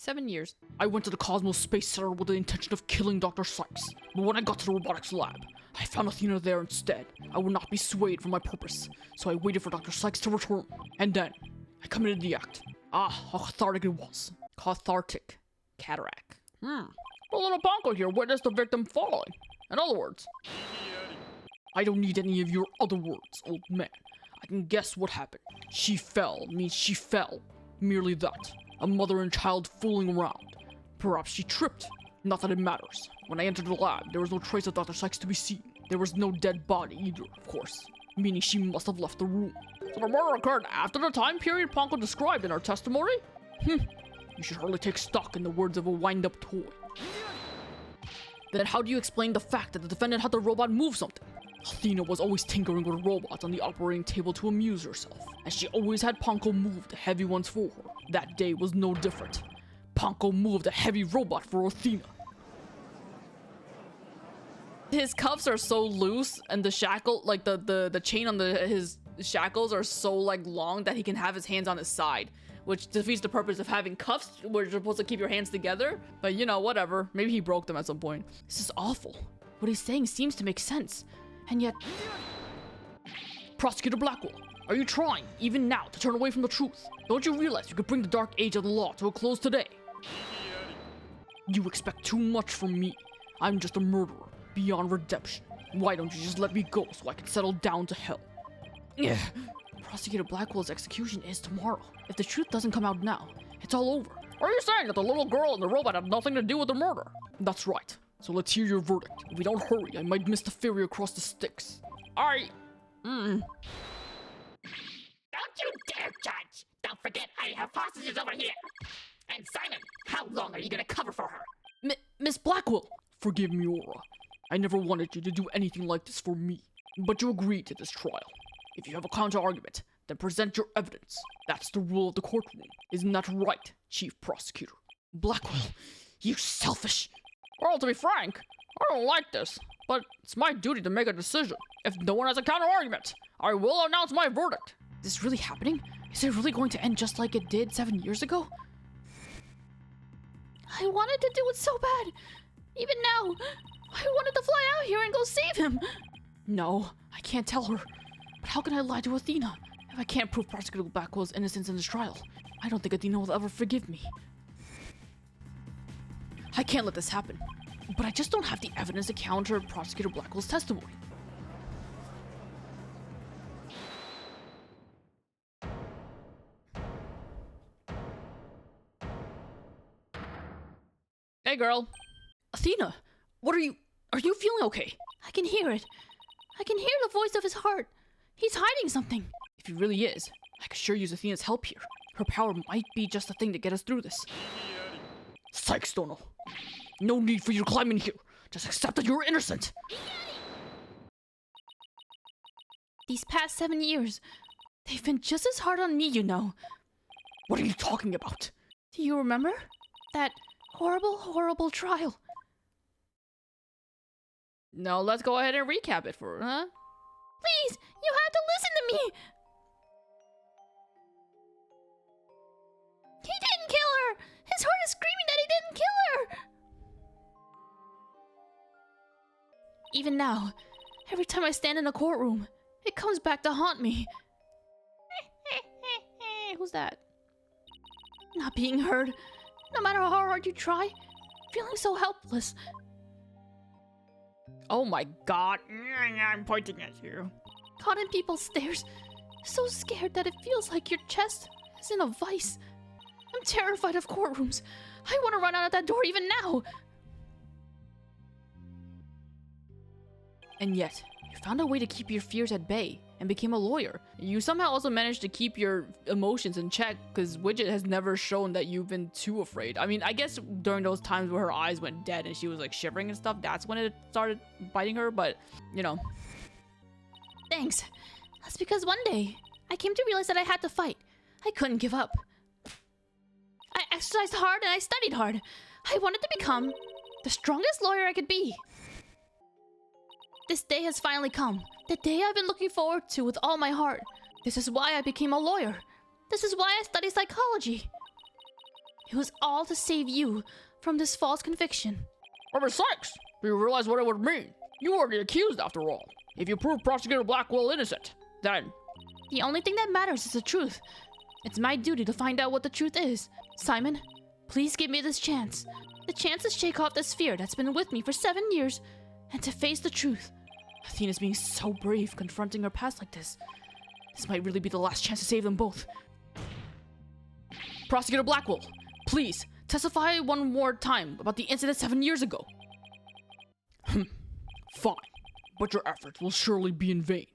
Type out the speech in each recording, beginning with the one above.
7 years. I went to the Cosmos Space Center with the intention of killing Dr. Cykes, but when I got to the robotics lab, I found Athena there instead. I would not be swayed from my purpose, so I waited for Dr. Cykes to return, and then I committed the act. Ah, how cathartic it was. Cathartic. Cataract. The little Ponko here witnessed the victim falling. In other words, I don't need any of your other words, old man. I can guess what happened. She fell means she fell. Merely that. A mother and child fooling around. Perhaps she tripped. Not that it matters. When I entered the lab, there was no trace of Dr. Cykes to be seen. There was no dead body either, of course. Meaning she must have left the room. So the murder occurred after the time period Ponko described in her testimony? You should hardly take stock in the words of a wind-up toy. Then how do you explain the fact that the defendant had the robot move something? Athena was always tinkering with robots on the operating table to amuse herself, and she always had Ponko move the heavy ones for her. That day was no different. Ponko moved a heavy robot for Athena. His cuffs are so loose, and the shackle, like the chain on his shackles are so like long that he can have his hands on his side, which defeats the purpose of having cuffs where you're supposed to keep your hands together. But you know, whatever. Maybe he broke them at some point. This is awful. What he's saying seems to make sense, and yet... Prosecutor Blackwell, are you trying, even now, to turn away from the truth? Don't you realize you could bring the dark age of the law to a close today? You expect too much from me. I'm just a murderer, beyond redemption. Why don't you just let me go so I can settle down to hell? Prosecutor Blackwell's execution is tomorrow. If the truth doesn't come out now, it's all over. Are you saying that the little girl and the robot have nothing to do with the murder? That's right. So let's hear your verdict. If we don't hurry, I might miss the ferry across the Styx. Don't you dare, Judge! Don't forget I have hostages over here! And Simon, how long are you gonna cover for her? Miss Blackwell! Forgive me, Aura. I never wanted you to do anything like this for me. But you agreed to this trial. If you have a counter-argument, then present your evidence. That's the rule of the courtroom. Isn't that right, Chief Prosecutor? Blackwell, you selfish... Well, to be frank, I don't like this, but it's my duty to make a decision. If no one has a counter-argument, I will announce my verdict. Is this really happening? Is it really going to end just like it did 7 years ago? I wanted to do it so bad. Even now, I wanted to fly out here and go save him. No, I can't tell her. But how can I lie to Athena if I can't prove Prosecutor Blackwell's innocence in this trial? I don't think Athena will ever forgive me. I can't let this happen. But I just don't have the evidence to counter Prosecutor Blackwell's testimony. Hey, girl. Athena, what are you feeling okay? I can hear it. I can hear the voice of his heart. He's hiding something. If he really is, I could sure use Athena's help here. Her power might be just the thing to get us through this. Cykes, Dono. No need for you to climb in here. Just accept that you're innocent. These past 7 years, they've been just as hard on me, you know. What are you talking about? Do you remember? That horrible, horrible trial. No, let's go ahead and recap it for her, huh? Please, you have to listen to me! He didn't kill her! His heart is screaming that he didn't kill her! Even now, every time I stand in a courtroom, it comes back to haunt me. Who's that? Not being heard, no matter how hard you try, feeling so helpless. Oh my god, I'm pointing at you. Caught in people's stares, so scared that it feels like your chest is in a vice. I'm terrified of courtrooms. I want to run out of that door even now. And yet, you found a way to keep your fears at bay and became a lawyer. You somehow also managed to keep your emotions in check because Widget has never shown that you've been too afraid. I mean, I guess during those times where her eyes went dead and she was like shivering and stuff, that's when it started biting her, but you know. Thanks. That's because one day, I came to realize that I had to fight. I couldn't give up. I exercised hard and I studied hard. I wanted to become the strongest lawyer I could be. This day has finally come. The day I've been looking forward to with all my heart. This is why I became a lawyer. This is why I study psychology. It was all to save you from this false conviction. Robert Sykes, do you realize what it would mean? You are the accused after all. If you prove Prosecutor Blackwell innocent, then... The only thing that matters is the truth. It's my duty to find out what the truth is. Simon, please give me this chance. The chance to shake off this fear that's been with me for 7 years and to face the truth. Athena's being so brave, confronting her past like this. This might really be the last chance to save them both. Prosecutor Blackwell, please, testify one more time about the incident 7 years ago. Fine, but your efforts will surely be in vain,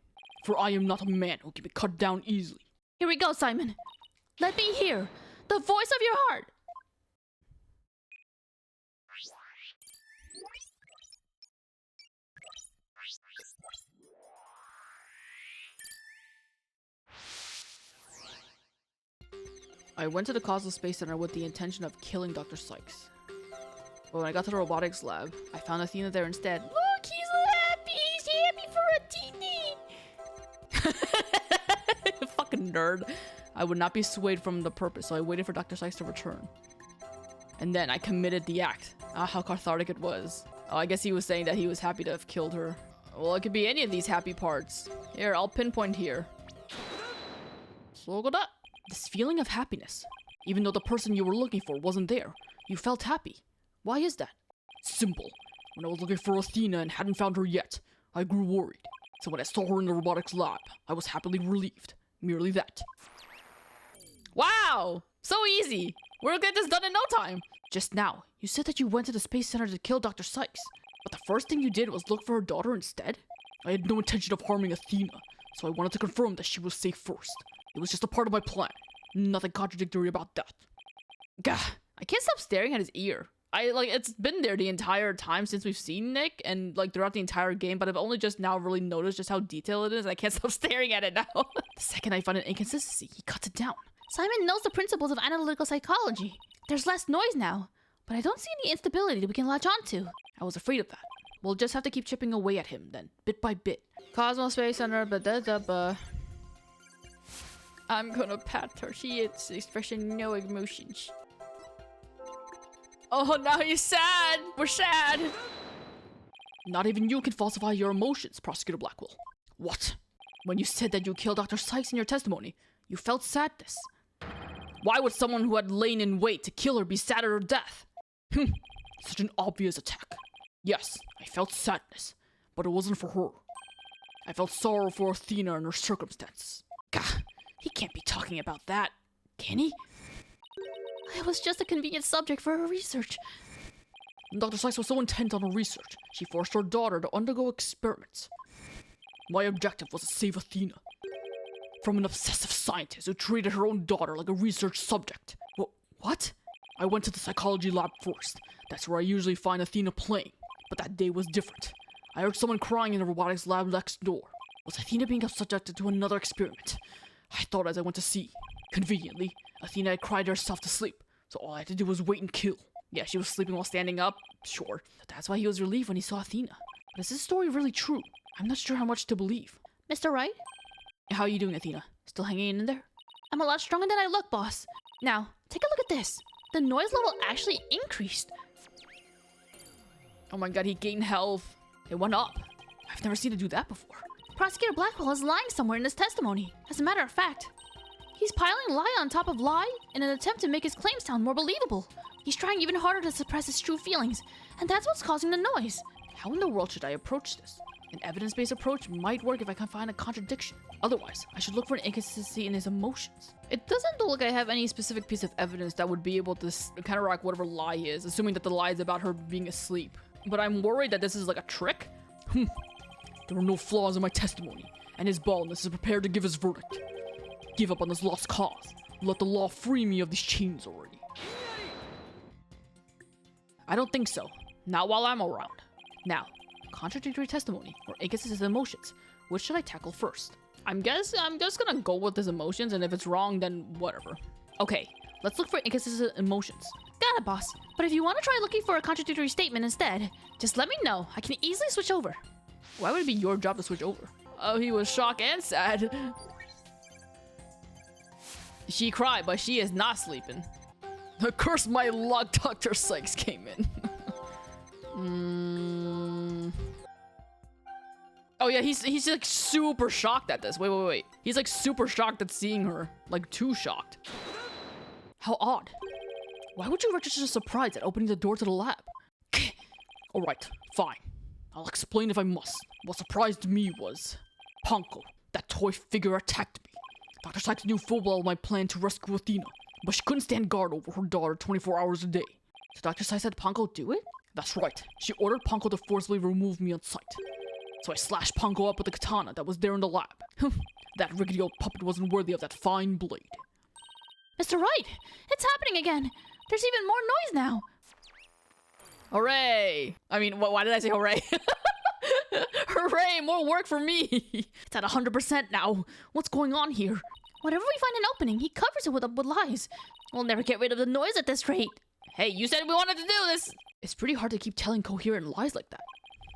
for I am not a man who can be cut down easily. Here we go, Simon. Let me hear the voice of your heart. I went to the Causal Space Center with the intention of killing Dr. Cykes. But when I got to the robotics lab, I found Athena there instead. Look, he's happy for Athena. Fucking nerd. I would not be swayed from the purpose, so I waited for Dr. Cykes to return. And then I committed the act. Ah, how cathartic it was. Oh, I guess he was saying that he was happy to have killed her. Well, it could be any of these happy parts. Here, I'll pinpoint here. So look at that. This feeling of happiness. Even though the person you were looking for wasn't there, you felt happy. Why is that? Simple. When I was looking for Athena and hadn't found her yet, I grew worried. So when I saw her in the robotics lab, I was happily relieved. Merely that. Wow! So easy! We'll get this done in no time! Just now, you said that you went to the Space Center to kill Dr. Cykes. But the first thing you did was look for her daughter instead? I had no intention of harming Athena, so I wanted to confirm that she was safe first. It was just a part of my plan. Nothing contradictory about that. Gah, I can't stop staring at his ear. It's been there the entire time since we've seen Nick, and, throughout the entire game, but I've only just now really noticed just how detailed it is, and I can't stop staring at it now. The second I find an inconsistency, he cuts it down. Simon knows the principles of analytical psychology. There's less noise now, but I don't see any instability that we can latch onto. I was afraid of that. We'll just have to keep chipping away at him, then, bit by bit. Cosmo Space Center, ba-da-da-ba. I'm gonna pat her. She is expressing no emotions. Oh, now he's sad. We're sad. Not even you can falsify your emotions, Prosecutor Blackwell. What? When you said that you killed Dr. Cykes in your testimony, you felt sadness. Why would someone who had lain in wait to kill her be sad at her death? Such an obvious attack. Yes, I felt sadness, but it wasn't for her. I felt sorrow for Athena and her circumstances. Gah, he can't be talking about that, can he? I was just a convenient subject for her research. Dr. Cykes was so intent on her research, she forced her daughter to undergo experiments. My objective was to save Athena from an obsessive scientist who treated her own daughter like a research subject. What? I went to the psychology lab first. That's where I usually find Athena playing. But that day was different. I heard someone crying in the robotics lab next door. Was Athena being subjected to another experiment? I thought as I went to see. Conveniently, Athena had cried herself to sleep, so all I had to do was wait and kill. Yeah, she was sleeping while standing up. Sure. That's why he was relieved when he saw Athena. But is this story really true? I'm not sure how much to believe. Mr. Wright? How are you doing, Athena? Still hanging in there? I'm a lot stronger than I look, boss. Now, take a look at this. The noise level actually increased. Oh my god, he gained health. It went up. I've never seen it do that before. Prosecutor Blackwell is lying somewhere in his testimony. As a matter of fact, he's piling lie on top of lie in an attempt to make his claims sound more believable. He's trying even harder to suppress his true feelings, and that's what's causing the noise. How in the world should I approach this? An evidence-based approach might work if I can find a contradiction. Otherwise, I should look for an inconsistency in his emotions. It doesn't look like I have any specific piece of evidence that would be able to counteract whatever lie is, assuming that the lie is about her being asleep. But I'm worried that this is like a trick. There were no flaws in my testimony, and his baldness is prepared to give his verdict. Give up on this lost cause. Let the law free me of these chains already. I don't think so. Not while I'm around. Now, contradictory testimony or inconsistent emotions. Which should I tackle first? I'm just gonna go with his emotions, and if it's wrong, then whatever. Okay, let's look for inconsistent emotions. Got it, boss. But if you want to try looking for a contradictory statement instead, just let me know. I can easily switch over. Why would it be your job to switch over? Oh, he was shocked and sad. She cried, but she is not sleeping. Curse my luck, Dr. Cykes came in. Oh yeah, he's like super shocked at this. Wait. He's like super shocked at seeing her. Like too shocked. How odd. Why would you register a surprise at opening the door to the lab? Alright, fine. I'll explain if I must. What surprised me was... Ponko, that toy figure attacked me. Dr. Cykes knew full well my plan to rescue Athena, but she couldn't stand guard over her daughter 24 hours a day. So Dr. Cykes had Ponko do it? That's right. She ordered Ponko to forcibly remove me on sight. So I slashed Ponko up with the katana that was there in the lab. That rickety old puppet wasn't worthy of that fine blade. Mr. Wright, it's happening again. There's even more noise now. Hooray! I mean, why did I say hooray? Hooray! More work for me! It's at 100% now. What's going on here? Whenever we find an opening, he covers it with lies. We'll never get rid of the noise at this rate. Hey, you said we wanted to do this! It's pretty hard to keep telling coherent lies like that.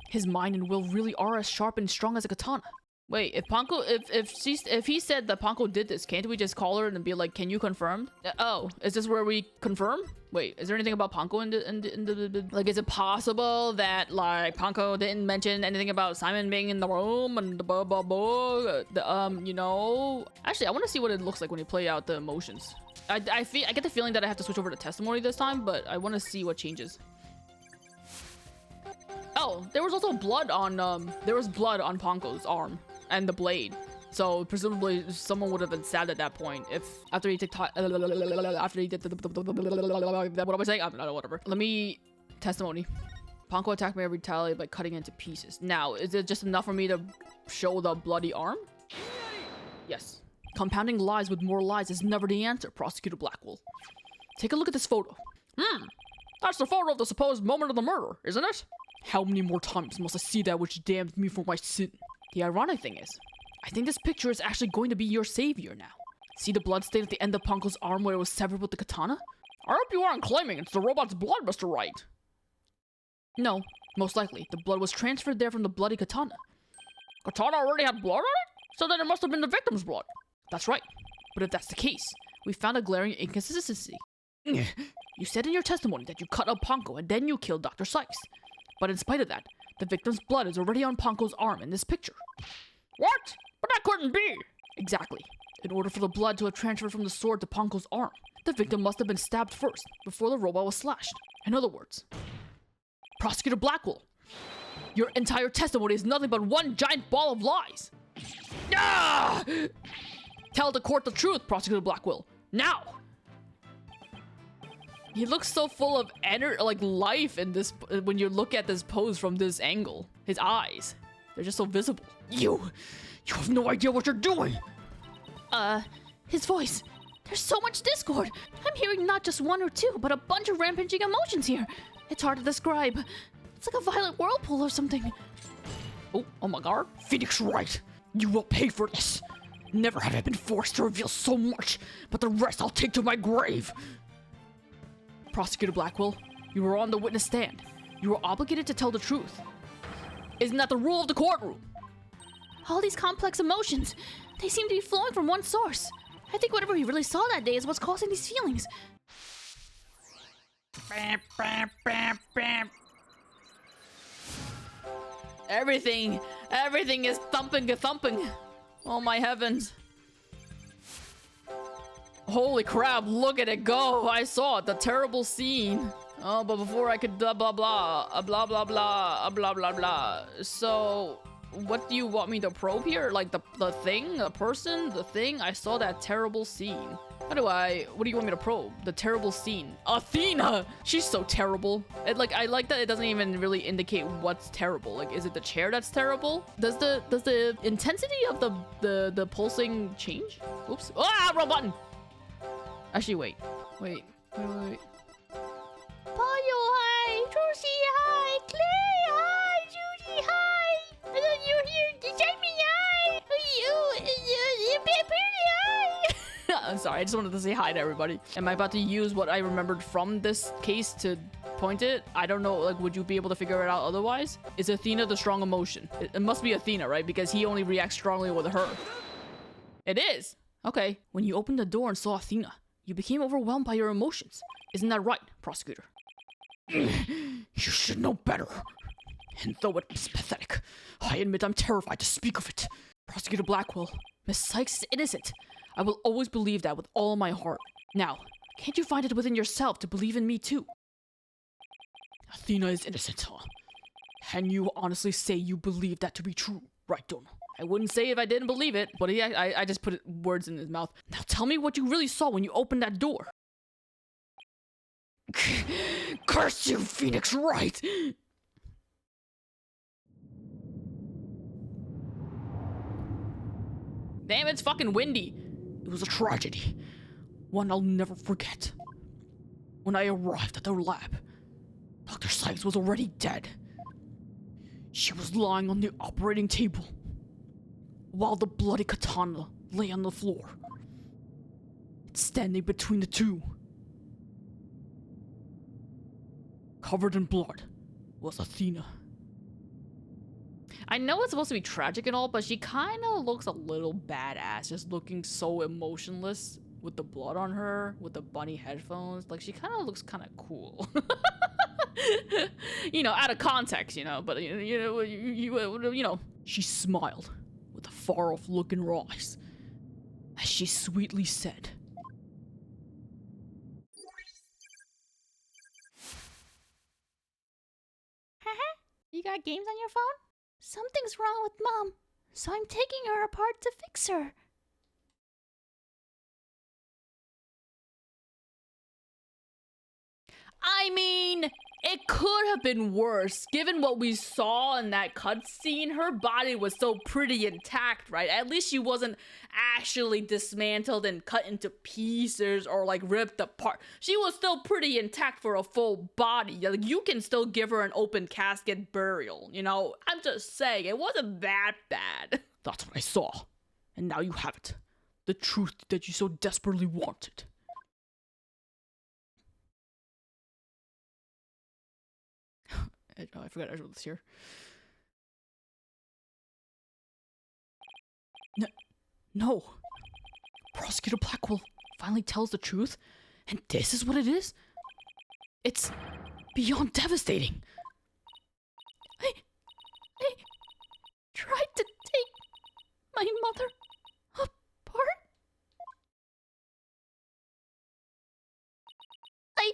His mind and will really are as sharp and strong as a katana. Wait, if Ponko, if he said that Ponko did this, can't we just call her and be like, can you confirm? Oh, is this where we confirm? Wait, is there anything about Ponko in the like, is it possible that like Ponko didn't mention anything about Simon being in the room and the blah blah blah? You know, actually, I want to see what it looks like when you play out the emotions. I get the feeling that I have to switch over to testimony this time, but I want to see what changes. Oh, there was also blood on Ponko's arm and the blade. So presumably someone would have been stabbed at that point if after he did what am I saying? I don't know, whatever. Let me testimony. Ponko attacked me and retaliated by cutting into pieces. Now, is it just enough for me to show the bloody arm? Yes. Compounding lies with more lies is never the answer, Prosecutor Blackwell. Take a look at this photo. That's the photo of the supposed moment of the murder, isn't it? How many more times must I see that which damns me for my sin? The ironic thing is, I think this picture is actually going to be your savior now. See the blood stain at the end of Ponko's arm where it was severed with the katana? I hope you aren't claiming it's the robot's blood, Mr. Wright. No, most likely, the blood was transferred there from the bloody katana. Katana already had blood on it? So then it must have been the victim's blood. That's right. But if that's the case, we found a glaring inconsistency. You said in your testimony that you cut up Ponko and then you killed Dr. Cykes. But in spite of that, the victim's blood is already on Ponko's arm in this picture. What? But that couldn't be! Exactly. In order for the blood to have transferred from the sword to Ponko's arm, the victim must have been stabbed first, before the robot was slashed. In other words, Prosecutor Blackwell, your entire testimony is nothing but one giant ball of lies! Ah! Tell the court the truth, Prosecutor Blackwell, now! He looks so full of energy, like life in this, when you look at this pose from this angle. His eyes, they're just so visible. You have no idea what you're doing! His voice. There's so much discord. I'm hearing not just one or two, but a bunch of rampaging emotions here. It's hard to describe. It's like a violent whirlpool or something. Oh my god. Phoenix Wright, you will pay for this. Never have I been forced to reveal so much, but the rest I'll take to my grave. Prosecutor Blackwell, you were on the witness stand. You were obligated to tell the truth. Isn't that the rule of the courtroom? All these complex emotions, they seem to be flowing from one source. I think whatever he really saw that day is what's causing these feelings. Everything is thumping. Oh my heavens. Holy crap, look at it go. I saw it, the terrible scene. Oh, but before I could blah blah blah, blah blah blah, blah blah blah. So, what do you want me to probe here? Like the thing, the person, the thing? I saw that terrible scene. What do you want me to probe? The terrible scene. Athena! She's so terrible. I like that it doesn't even really indicate what's terrible. Like, is it the chair that's terrible? Does the intensity of the pulsing change? Oops. Ah, wrong button! Actually, wait. Payo hi, Josie hi, Clay hi, Judy hi. I thought you were here. Jamie hi. You hi. I'm sorry, I just wanted to say hi to everybody. Am I about to use what I remembered from this case to point it? I don't know, like, would you be able to figure it out otherwise? Is Athena the strong emotion? It must be Athena, right? Because he only reacts strongly with her. It is! Okay. When you opened the door and saw Athena, You became overwhelmed by your emotions. Isn't that right, prosecutor? You should know better. And though it's pathetic, I admit I'm terrified to speak of it. Prosecutor Blackwell, Miss Cykes is innocent. I will always believe that with all my heart. Now, can't you find it within yourself to believe in me too? Athena is innocent, huh? Can you honestly say you believe that to be true, right, Donna? I wouldn't say if I didn't believe it, but I just put words in his mouth. Now tell me what you really saw when you opened that door. Curse you, Phoenix Wright! Damn, it's fucking windy. It was a tragedy. One I'll never forget. When I arrived at the lab, Dr. Cykes was already dead. She was lying on the operating table, while the bloody katana lay on the floor. Standing between the two, covered in blood, was Athena. I know it's supposed to be tragic and all, but she kind of looks a little badass, just looking so emotionless with the blood on her, with the bunny headphones. Like, she kind of looks kind of cool. You know, out of context, you know, but you know. She smiled with a far-off look in her eyes as she sweetly said, You got games on your phone? Something's wrong with Mom, so I'm taking her apart to fix her. I mean, it could have been worse. Given what we saw in that cutscene, her body was still pretty intact, right? At least she wasn't actually dismantled and cut into pieces or like ripped apart. She was still pretty intact for a full body. Like, you can still give her an open casket burial, you know? I'm just saying, it wasn't that bad. "That's what I saw, and now you have it. The truth that you so desperately wanted." Oh, I forgot I wrote this here. No. Prosecutor Blackwell finally tells the truth, and this is what it is? It's beyond devastating. I tried to take my mother apart. I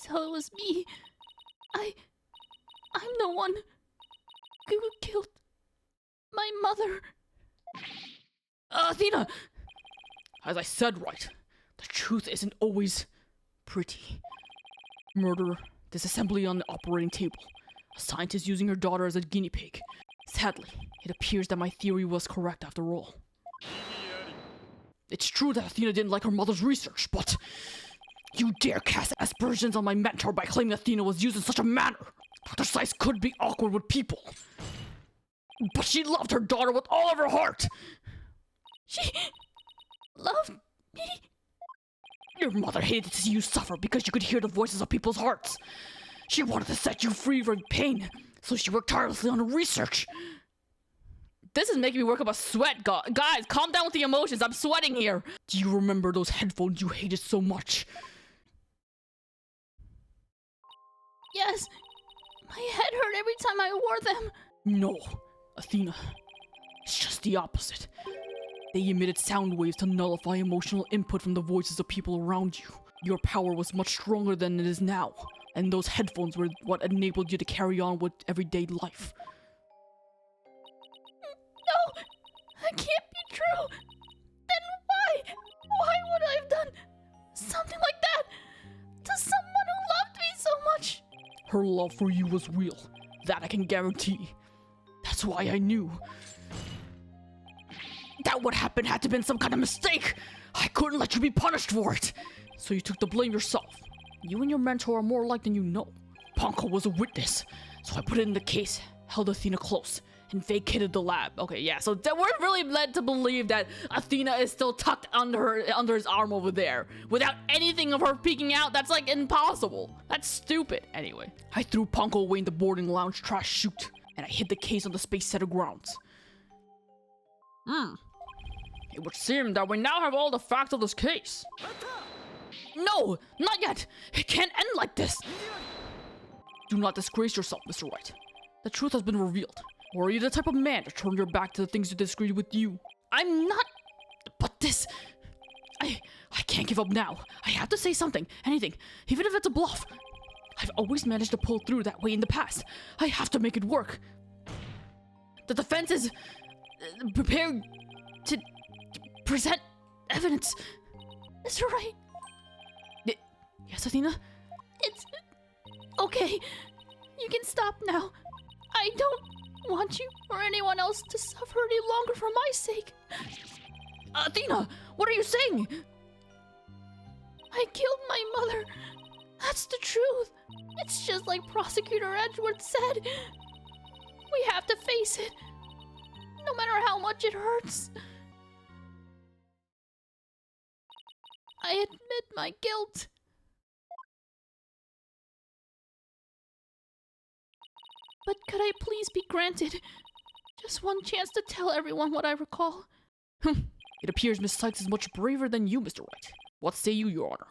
So it was me. I'm the one who killed my mother. Athena! As I said, Wright, the truth isn't always pretty. Murder, disassembly on the operating table, a scientist using her daughter as a guinea pig. Sadly, it appears that my theory was correct after all. It's true that Athena didn't like her mother's research, but you dare cast aspersions on my mentor by claiming Athena was used in such a manner. Dr. Cykes could be awkward with people, but she loved her daughter with all of her heart. She loved me. Your mother hated to see you suffer because you could hear the voices of people's hearts. She wanted to set you free from pain, so she worked tirelessly on her research. This is making me work up a sweat, guys. Calm down with the emotions. I'm sweating here. Do you remember those headphones you hated so much? Yes. My head hurt every time I wore them. No, Athena. It's just the opposite. They emitted sound waves to nullify emotional input from the voices of people around you. Your power was much stronger than it is now, and those headphones were what enabled you to carry on with everyday life. No, that can't be true. Then why? Why would I have done something like that to someone who loved me so much? Her love for you was real. That I can guarantee. That's why I knew that what happened had to have been some kind of mistake. I couldn't let you be punished for it. So you took the blame yourself. You and your mentor are more alike than you know. Ponko was a witness, so I put it in the case, held Athena close, and vacated the lab. Okay, yeah, so we're really led to believe that Athena is still tucked under his arm over there without anything of her peeking out. That's like impossible. That's stupid. Anyway, I threw Ponko away in the boarding lounge trash chute, and I hid the case on the Space Center grounds. It would seem that we now have all the facts of this case. No, not yet. It can't end like this. Do not disgrace yourself, Mr. Wright. The truth has been revealed. Or are you the type of man to turn your back to the things that disagree with you? I'm not. But this. I can't give up now. I have to say something, anything, even if it's a bluff. I've always managed to pull through that way in the past. I have to make it work. The defense is prepared to present evidence. Mr. Wright. Yes, Athena? It's okay. You can stop now. I don't want you or anyone else to suffer any longer for my sake. Athena, what are you saying? I killed my mother. That's the truth. It's just like Prosecutor Edgeworth said. We have to face it, no matter how much it hurts. I admit my guilt. But could I please be granted just one chance to tell everyone what I recall? It appears Miss Cykes is much braver than you, Mr. Wright. What say you, Your Honor?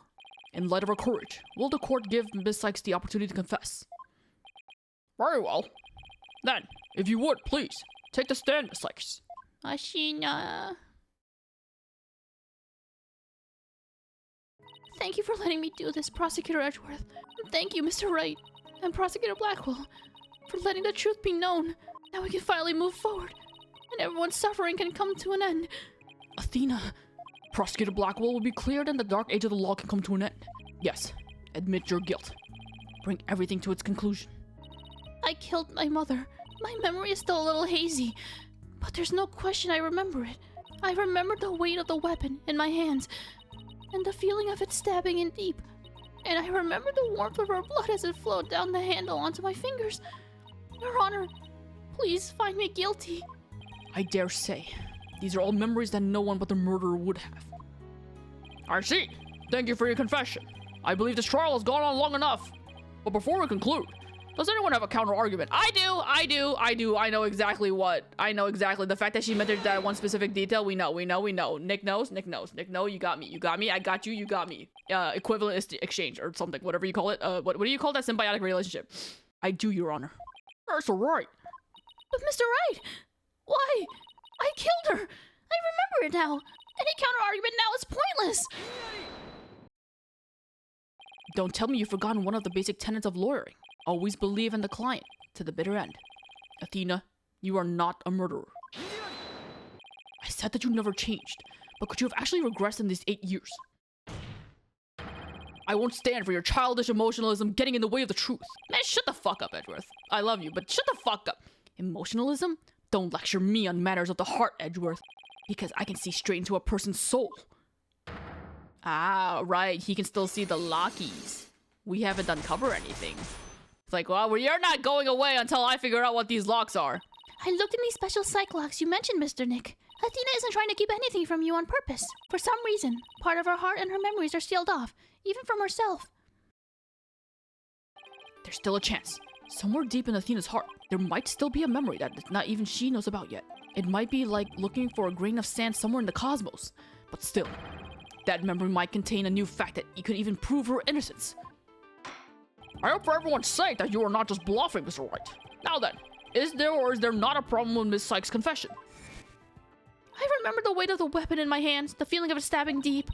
In light of her courage, will the court give Miss Cykes the opportunity to confess? Very well. Then, if you would, please, take the stand, Miss Cykes. Ashina. Thank you for letting me do this, Prosecutor Edgeworth. And thank you, Mr. Wright, and Prosecutor Blackwell, for letting the truth be known. Now we can finally move forward, and everyone's suffering can come to an end. Athena, Prosecutor Blackwell will be cleared and the dark age of the law can come to an end. Yes, admit your guilt. Bring everything to its conclusion. I killed my mother. My memory is still a little hazy, but there's no question I remember it. I remember the weight of the weapon in my hands, and the feeling of it stabbing in deep. And I remember the warmth of her blood as it flowed down the handle onto my fingers. Your Honor, please find me guilty. I dare say, these are all memories that no one but the murderer would have. I see. Thank you for your confession. I believe this trial has gone on long enough. But before we conclude, does anyone have a counter-argument? I do. I know exactly what. I know exactly. The fact that she mentioned that one specific detail, we know. Nick knows. Nick, no, you got me. I got you, you got me. Equivalent exchange or something, whatever you call it. What do you call that symbiotic relationship? I do, Your Honor. That's right. But Mr. Wright, why? I killed her. I remember it now. Any counter-argument now is pointless. Don't tell me you've forgotten one of the basic tenets of lawyering. Always believe in the client to the bitter end. Athena, you are not a murderer. I said that you never changed, but could you have actually regressed in these 8 years? I won't stand for your childish emotionalism getting in the way of the truth. Man, shut the fuck up, Edgeworth. I love you, but shut the fuck up. Emotionalism? Don't lecture me on matters of the heart, Edgeworth, because I can see straight into a person's soul. Ah, right, he can still see the lockies. We haven't uncovered anything. It's like, well, you're not going away until I figure out what these locks are. I looked in these special psych locks you mentioned, Mr. Nick. Athena isn't trying to keep anything from you on purpose. For some reason, part of her heart and her memories are sealed off, even from herself. There's still a chance. Somewhere deep in Athena's heart, there might still be a memory that not even she knows about yet. It might be like looking for a grain of sand somewhere in the cosmos. But still, that memory might contain a new fact that could even prove her innocence. I hope for everyone's sake that you are not just bluffing, Mr. Wright. Now then, is there or is there not a problem with Miss Cykes' confession? I remember the weight of the weapon in my hands, the feeling of it stabbing deep.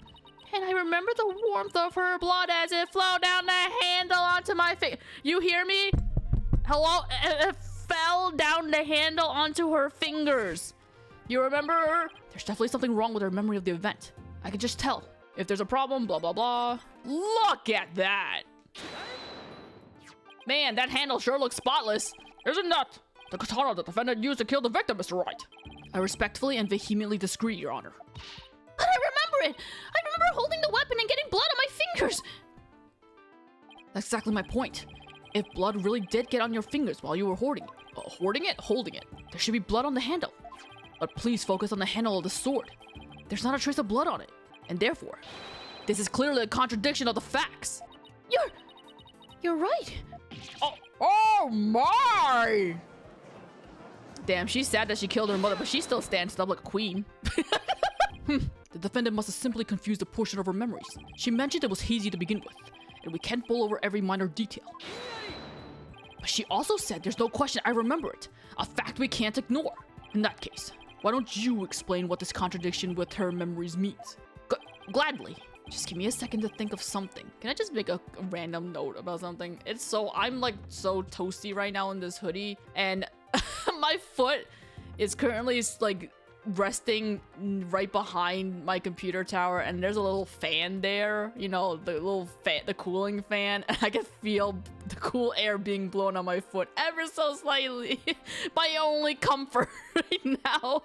And I remember the warmth of her blood as it flowed down the handle onto my face. You hear me? Hello? It fell down the handle onto her fingers. You remember? There's definitely something wrong with her memory of the event. I can just tell. If there's a problem, blah, blah, blah. Look at that! Man, that handle sure looks spotless. Isn't that the katana the defendant used to kill the victim, Mr. Wright? I respectfully and vehemently disagree, Your Honor. But I remember it! I remember holding the weapon and getting blood on my fingers! That's exactly my point. If blood really did get on your fingers while you were hoarding it, Hoarding it? Holding it. There should be blood on the handle. But please focus on the handle of the sword. There's not a trace of blood on it. And therefore, this is clearly a contradiction of the facts. You're right. Oh my! Damn, she's sad that she killed her mother, but she still stands up like a queen. The defendant must have simply confused a portion of her memories. She mentioned it was hazy to begin with, and we can't bowl over every minor detail. But she also said there's no question I remember it, a fact we can't ignore. In that case, why don't you explain what this contradiction with her memories means? Gladly. Just give me a second to think of something. Can I just make a random note about something? I'm like so toasty right now in this hoodie, and my foot is currently like resting right behind my computer tower, and there's a little fan there, you know, the little fan, the cooling fan, and I can feel the cool air being blown on my foot ever so slightly. My only comfort right now.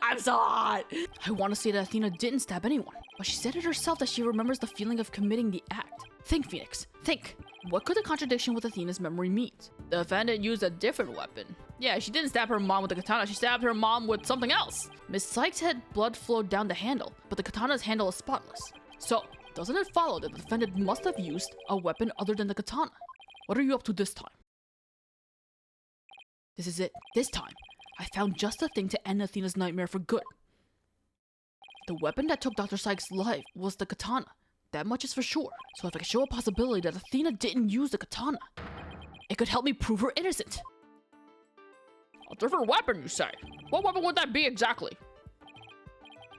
I'm so hot. I want to say that Athena didn't stab anyone, but she said it herself that she remembers the feeling of committing the act. Think, Phoenix, think. What could the contradiction with Athena's memory mean? The defendant used a different weapon. Yeah, she didn't stab her mom with the katana, she stabbed her mom with something else. Miss Cykes had blood flowed down the handle, but the katana's handle is spotless. So, doesn't it follow that the defendant must have used a weapon other than the katana? What are you up to this time? This is it. This time, I found just the thing to end Athena's nightmare for good. The weapon that took Dr. Cykes' life was the katana. That much is for sure. So if I could show a possibility that Athena didn't use the katana, it could help me prove her innocent. A different weapon, you say? What weapon would that be exactly?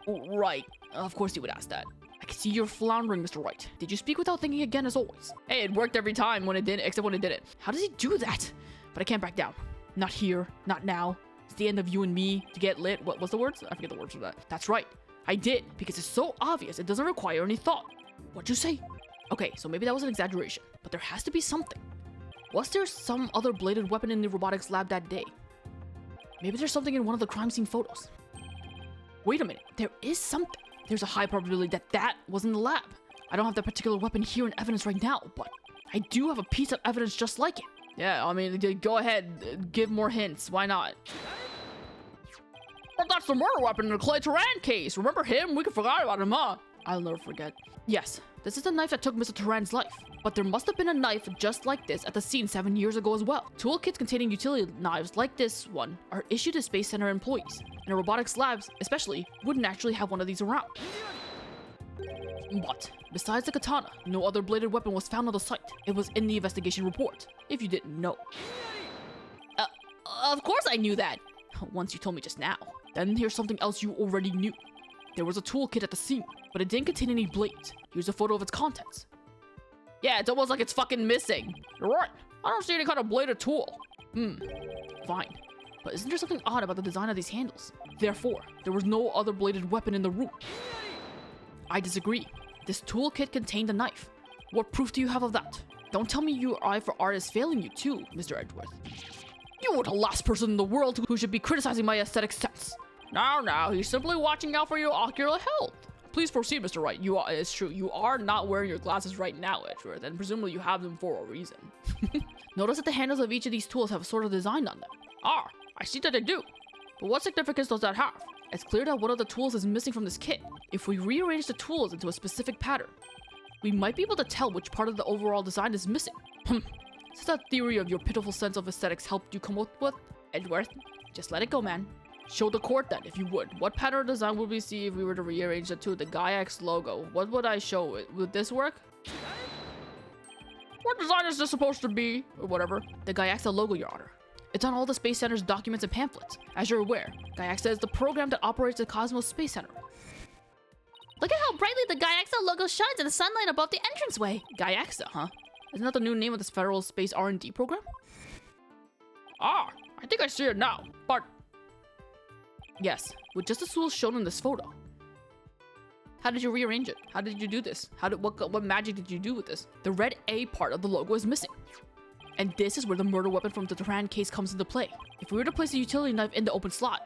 Right. Of course you would ask that. I can see you're floundering, Mr. Wright. Did you speak without thinking again as always? Hey, it worked every time when it didn't, except when it didn't. How does he do that? But I can't back down. Not here. Not now. It's the end of you and me to get lit. What's the words? I forget the words for that. That's right. I did, because it's so obvious it doesn't require any thought. What'd you say? Okay, so maybe that was an exaggeration, but there has to be something. Was there some other bladed weapon in the robotics lab that day? Maybe there's something in one of the crime scene photos. Wait a minute, there is something. There's a high probability that was in the lab. I don't have that particular weapon here in evidence right now, but I do have a piece of evidence just like it. Yeah, I mean, go ahead, give more hints. Why not? But that's the murder weapon in the Clay Turan case. Remember him? We forgot about him, huh? I'll never forget. Yes, this is the knife that took Mr. Turan's life. But there must have been a knife just like this at the scene 7 years ago as well. Toolkits containing utility knives like this one are issued to Space Center employees, and robotics labs, especially, wouldn't actually have one of these around. But, besides the katana, no other bladed weapon was found on the site. It was in the investigation report, if you didn't know. Of course I knew that! Once you told me just now. Then here's something else you already knew. There was a toolkit at the scene, but it didn't contain any blades. Here's a photo of its contents. Yeah, it's almost like it's fucking missing. You're right. I don't see any kind of bladed tool. Fine. But isn't there something odd about the design of these handles? Therefore, there was no other bladed weapon in the room. I disagree. This toolkit contained a knife. What proof do you have of that? Don't tell me your eye for art is failing you too, Mr. Edgeworth. You are the last person in the world who should be criticizing my aesthetic sense. Now, he's simply watching out for your ocular health. Please proceed, Mr. Wright. It's true, you are not wearing your glasses right now, Edgeworth, and presumably you have them for a reason. Notice that the handles of each of these tools have a sort of design on them. Ah, I see that they do. But what significance does that have? It's clear that one of the tools is missing from this kit. If we rearrange the tools into a specific pattern, we might be able to tell which part of the overall design is missing. Is that theory of your pitiful sense of aesthetics helped you come up with? Edgeworth, just let it go, man. Show the court then, if you would. What pattern design would we see if we were to rearrange the two? The Gaiax logo. What would I show it? Would this work? What design is this supposed to be? Or whatever. The Gaiaxa logo, Your Honor. It's on all the Space Center's documents and pamphlets. As you're aware, Gaiaxa is the program that operates the Cosmos Space Center. Look at how brightly the Gaiaxa logo shines in the sunlight above the entranceway. Gaiaxa, huh? Isn't that the new name of this federal space R&D program? Ah, I think I see it now, but... Yes, with just the tools shown in this photo. How did you rearrange it? How did you do this? What magic did you do with this? The red A part of the logo is missing. And this is where the murder weapon from the Turan case comes into play. If we were to place a utility knife in the open slot...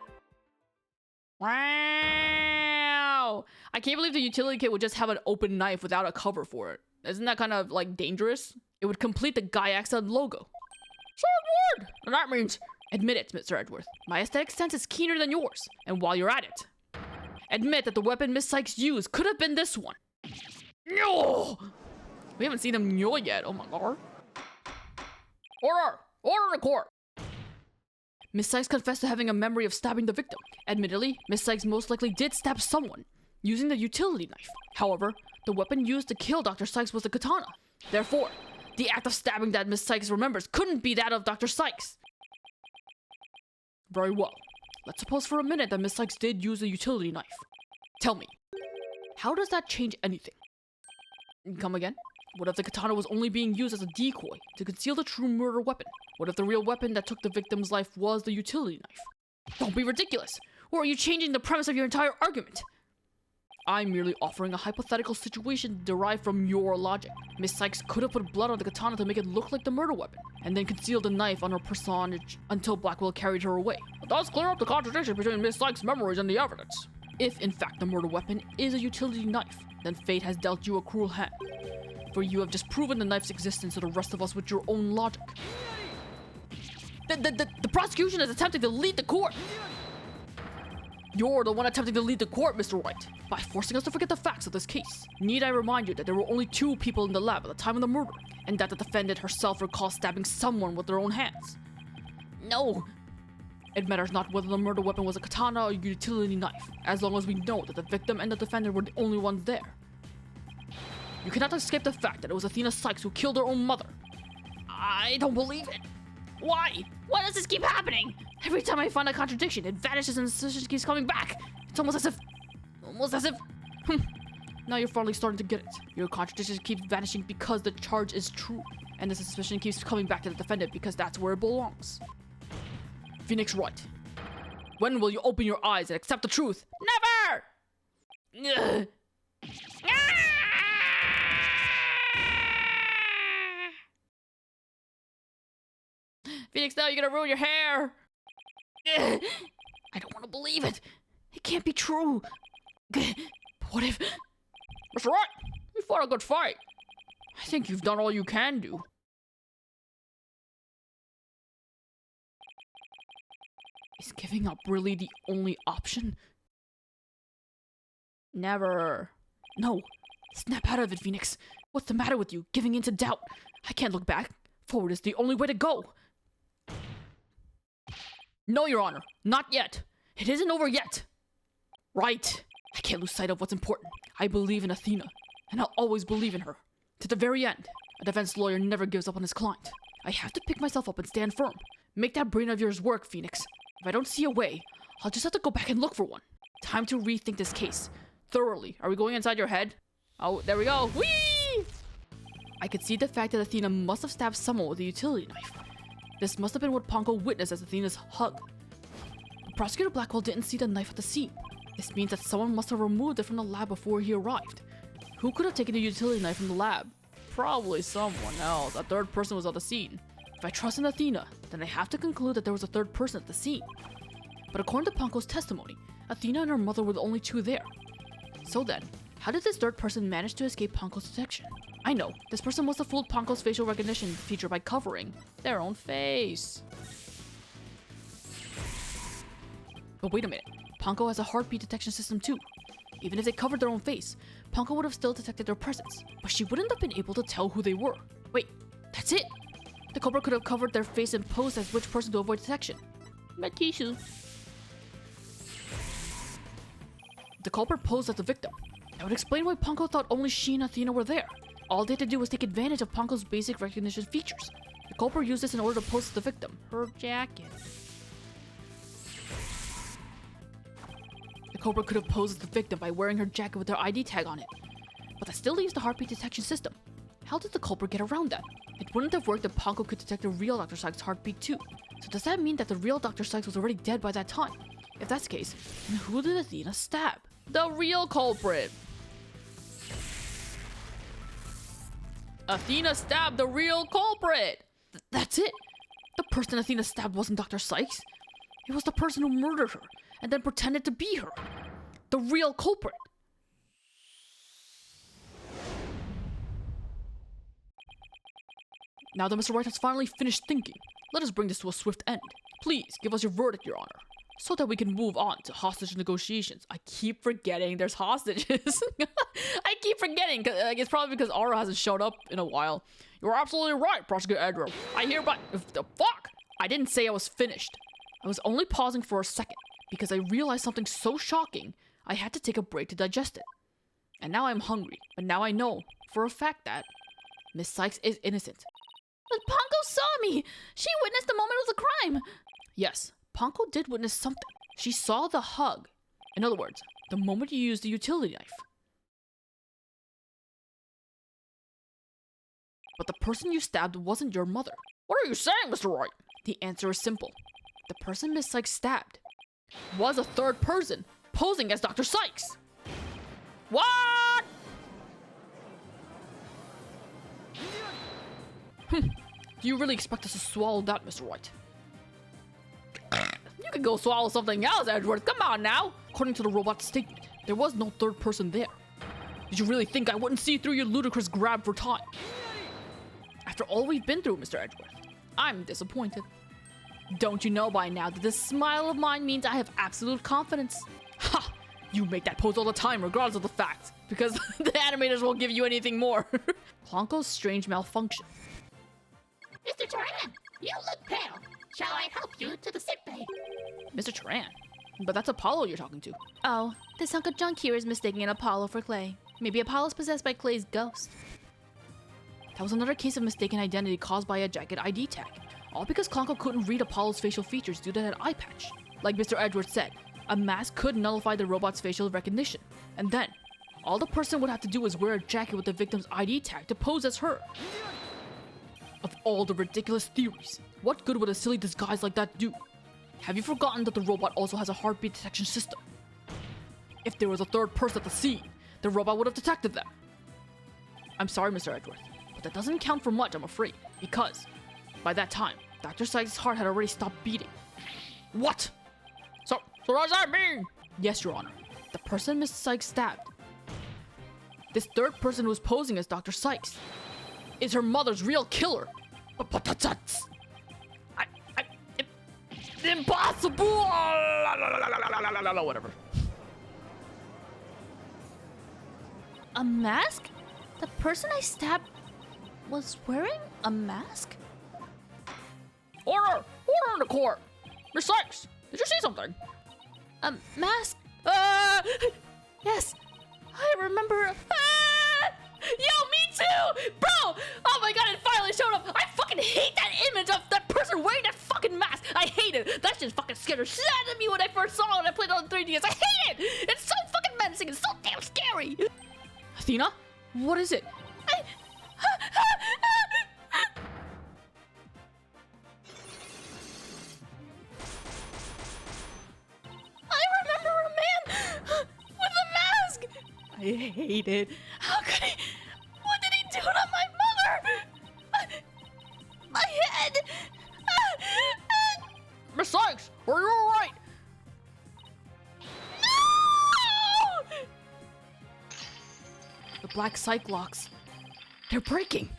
Wow! I can't believe the utility kit would just have an open knife without a cover for it. Isn't that kind of, like, dangerous? It would complete the Gaiaxa logo. Say word! And that means... Admit it, Mr. Edgeworth. My aesthetic sense is keener than yours. And while you're at it, admit that the weapon Miss Cykes used could have been this one. No! We haven't seen him yaw yet. Oh my god. Order! Order in the court! Miss Cykes confessed to having a memory of stabbing the victim. Admittedly, Miss Cykes most likely did stab someone using the utility knife. However, the weapon used to kill Dr. Cykes was the katana. Therefore, the act of stabbing that Miss Cykes remembers couldn't be that of Dr. Cykes. Very well. Let's suppose for a minute that Miss Cykes did use a utility knife. Tell me, how does that change anything? Come again? What if the katana was only being used as a decoy to conceal the true murder weapon? What if the real weapon that took the victim's life was the utility knife? Don't be ridiculous! Or are you changing the premise of your entire argument? I'm merely offering a hypothetical situation derived from your logic. Miss Cykes could have put blood on the katana to make it look like the murder weapon, and then concealed the knife on her personage until Blackwell carried her away. It does clear up the contradiction between Miss Cykes' memories and the evidence. If, in fact, the murder weapon is a utility knife, then fate has dealt you a cruel hand. For you have just proven the knife's existence to the rest of us with your own logic. The prosecution is attempting to lead the court! You're the one attempting to lead the court, Mr. Wright, by forcing us to forget the facts of this case. Need I remind you that there were only 2 people in the lab at the time of the murder, and that the defendant herself recalls stabbing someone with their own hands? No. It matters not whether the murder weapon was a katana or a utility knife, as long as we know that the victim and the defendant were the only ones there. You cannot escape the fact that it was Athena Cykes who killed her own mother. I don't believe it. Why? Why does this keep happening? Every time I find a contradiction, it vanishes and the suspicion keeps coming back. It's almost as if... Now you're finally starting to get it. Your contradiction keeps vanishing because the charge is true, and the suspicion keeps coming back to the defendant because that's where it belongs. Phoenix Wright, when will you open your eyes and accept the truth? Never! Ugh. Phoenix, now you're gonna ruin your hair! I don't want to believe it. It can't be true. But what if... Mr. Wright, you fought a good fight. I think you've done all you can do. Is giving up really the only option? Never. No. Snap out of it, Phoenix. What's the matter with you? Giving in to doubt. I can't look back. Forward is the only way to go. No, Your Honor. Not yet. It isn't over yet. Right. I can't lose sight of what's important. I believe in Athena, and I'll always believe in her. To the very end. A defense lawyer never gives up on his client. I have to pick myself up and stand firm. Make that brain of yours work, Phoenix. If I don't see a way, I'll just have to go back and look for one. Time to rethink this case. Thoroughly. Are we going inside your head? Oh, there we go. Whee! I could see the fact that Athena must have stabbed someone with a utility knife. This must have been what Ponko witnessed as Athena's hug. Prosecutor Blackwell didn't see the knife at the scene. This means that someone must have removed it from the lab before he arrived. Who could have taken the utility knife from the lab? Probably someone else. A third person was at the scene. If I trust in Athena, then I have to conclude that there was a third person at the scene. But according to Ponko's testimony, Athena and her mother were the only 2 there. So then, how did this third person manage to escape Ponko's detection? I know, this person must have fooled Ponko's facial recognition feature by covering their own face. But wait a minute, Ponko has a heartbeat detection system too. Even if they covered their own face, Ponko would have still detected their presence, but she wouldn't have been able to tell who they were. Wait, that's it! The culprit could have covered their face and posed as which person to avoid detection. Matishu. The culprit posed as the victim. That would explain why Ponko thought only she and Athena were there. All they had to do was take advantage of Ponko's basic recognition features. The culprit used this in order to pose as the victim. Her jacket. The culprit could have posed as the victim by wearing her jacket with her ID tag on it. But that still leaves the heartbeat detection system. How did the culprit get around that? It wouldn't have worked if Ponko could detect the real Dr. Cykes' heartbeat too. So does that mean that the real Dr. Cykes was already dead by that time? If that's the case, then who did Athena stab? The real culprit! Athena stabbed the real culprit! That's it! The person Athena stabbed wasn't Dr. Cykes. It was the person who murdered her, and then pretended to be her. The real culprit! Now that Mr. Wright has finally finished thinking, Let us bring this to a swift end. Please give us your verdict, Your Honor, so that we can move on to hostage negotiations. I keep forgetting there's hostages. I keep forgetting. It's probably because Aura hasn't showed up in a while. You're absolutely right, Prosecutor Edward. I hereby... The fuck? I didn't say I was finished. I was only pausing for a second because I realized something so shocking I had to take a break to digest it. And now I'm hungry, but now I know for a fact that Miss Cykes is innocent. But Ponko saw me! She witnessed the moment of the crime! Yes, Ponko did witness something. She saw the hug. In other words, the moment you used the utility knife. But the person you stabbed wasn't your mother. What are you saying, Mr. Wright? The answer is simple. The person Miss Cykes stabbed was a third person, posing as Dr. Cykes. What? Do you really expect us to swallow that, Mr. Wright? You can go swallow something else, Edward. Come on now. According to the robot's statement, there was no third person there. Did you really think I wouldn't see through your ludicrous grab for time? After all we've been through, Mr. Edgeworth, I'm disappointed. Don't you know by now that this smile of mine means I have absolute confidence? Ha! You make that pose all the time, regardless of the fact, because the animators won't give you anything more. Plonko's strange malfunction. Mr. Turan, you look pale. Shall I help you to the sickbay? Mr. Turan? But that's Apollo you're talking to. Oh, this hunk of junk here is mistaking an Apollo for Clay. Maybe Apollo's possessed by Clay's ghost. That was another case of mistaken identity caused by a jagged ID tag. All because Klonko couldn't read Apollo's facial features due to that eye patch. Like Mr. Edwards said, a mask could nullify the robot's facial recognition. And then, all the person would have to do is wear a jacket with the victim's ID tag to pose as her. Of all the ridiculous theories, what good would a silly disguise like that do? Have you forgotten that the robot also has a heartbeat detection system? If there was a third person at the scene, the robot would have detected them. I'm sorry, Mr. Edwards, but that doesn't count for much, I'm afraid, because by that time, Dr. Cykes' heart had already stopped beating. What? So what does that mean? Yes, Your Honor. The person Miss Cykes stabbed, this third person who was posing as Dr. Cykes, is her mother's real killer. Impossible! Whatever. A mask? The person I stabbed was wearing a mask? Order! Order in the court! Miss Cykes, did you see something? A mask? Yes, I remember. Yo, me too! Bro! Oh my god, it finally showed up! I fucking hate that image of that person wearing that fucking mask! I hate it! That shit fucking scared the shit out of me when I first saw it and I played it on 3DS. I hate it! It's so fucking menacing, it's so damn scary! Athena? What is it? I remember a man with a mask! I hate it. How could he? What did he do to my mother? My head! Miss Cykes, are you alright? No! The black psych locks. They're breaking.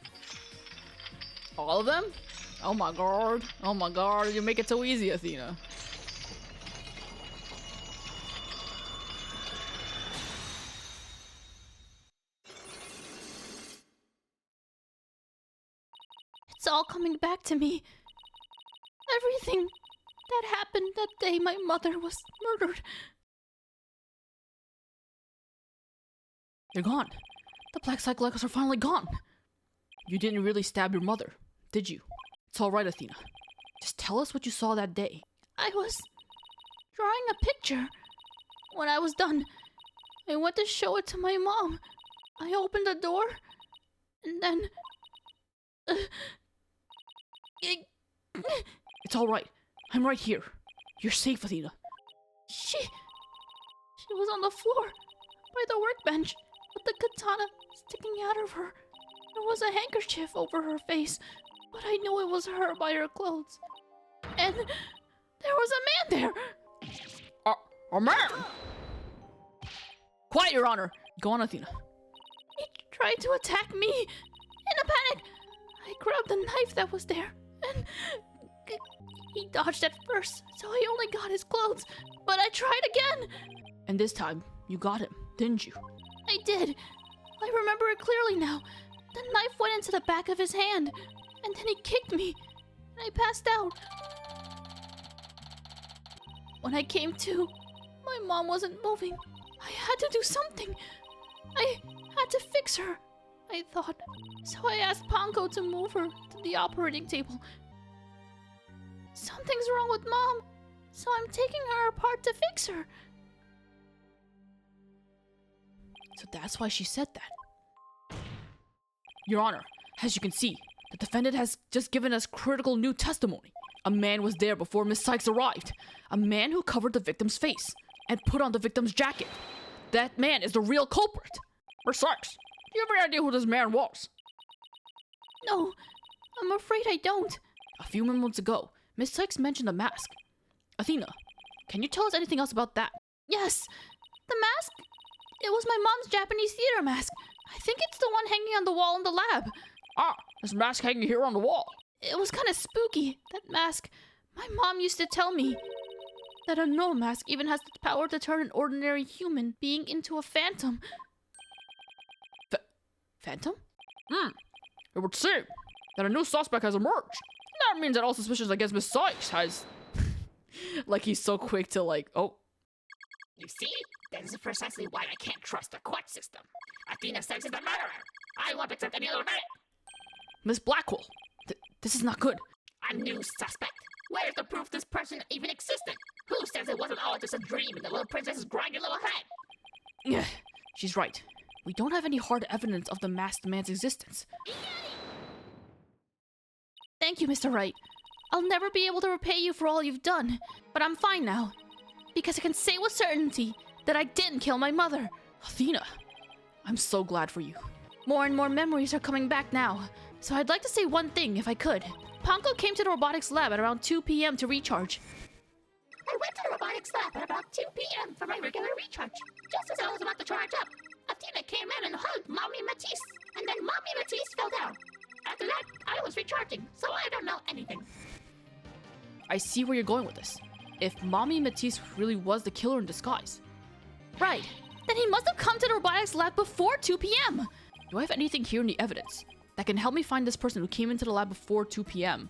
All of them? Oh my god. Oh my god, you make it so easy, Athena. It's all coming back to me. Everything that happened that day my mother was murdered. They're gone. The black psych locks are finally gone. You didn't really stab your mother, did you? It's alright, Athena. Just tell us what you saw that day. I was drawing a picture. When I was done, I went to show it to my mom. I opened the door, and then... It's alright. I'm right here. You're safe, Athena. She was on the floor by the workbench with the katana sticking out of her. There was a handkerchief over her face, but I knew it was her by her clothes. And there was a man there. A man? Quiet, Your Honor. Go on, Athena. He tried to attack me. In a panic, I grabbed the knife that was there, and He dodged at first, so I only got his clothes. But I tried again. And this time, you got him, didn't you? I did. I remember it clearly now. The knife went into the back of his hand, and then he kicked me, and I passed out. When I came to, my mom wasn't moving. I had to do something. I had to fix her, I thought. So I asked Ponko to move her to the operating table. Something's wrong with Mom, so I'm taking her apart to fix her. So that's why she said that. Your Honor, as you can see, the defendant has just given us critical new testimony. A man was there before Miss Cykes arrived. A man who covered the victim's face and put on the victim's jacket. That man is the real culprit. Miss Cykes, do you have any idea who this man was? No, I'm afraid I don't. A few moments ago, Miss Cykes mentioned a mask. Athena, can you tell us anything else about that? Yes, the mask? It was my mom's Japanese theater mask. I think it's the one hanging on the wall in the lab. Ah, this mask hanging here on the wall. It was kind of spooky, that mask. My mom used to tell me that a no mask even has the power to turn an ordinary human being into a phantom. Phantom? It would seem that a new suspect has emerged. That means that all suspicions against Miss Cykes has... Like he's so quick to like, oh. You see? This is precisely why I can't trust the court system. Athena Cykes is the murderer. I won't accept any other verdict. Miss Blackwell, this is not good. A new suspect? Where's the proof this person even existed? Who says it wasn't all just a dream in the little princess's groggy little head? Yeah, she's right. We don't have any hard evidence of the masked man's existence. Thank you, Mr. Wright. I'll never be able to repay you for all you've done, but I'm fine now. Because I can say with certainty that I didn't kill my mother. Athena, I'm so glad for you. More and more memories are coming back now, so I'd like to say one thing if I could. Ponko came to the robotics lab at around 2 p.m. to recharge. I went to the robotics lab at about 2 p.m. for my regular recharge. Just as I was about to charge up, Athena came in and hugged Mommy Matisse, and then Mommy Matisse fell down. After that, I was recharging, so I don't know anything. I see where you're going with this. If Mommy Matisse really was the killer in disguise. Right. Then he must have come to the robotics lab before 2 p.m. Do I have anything here in the evidence that can help me find this person who came into the lab before 2 p.m.?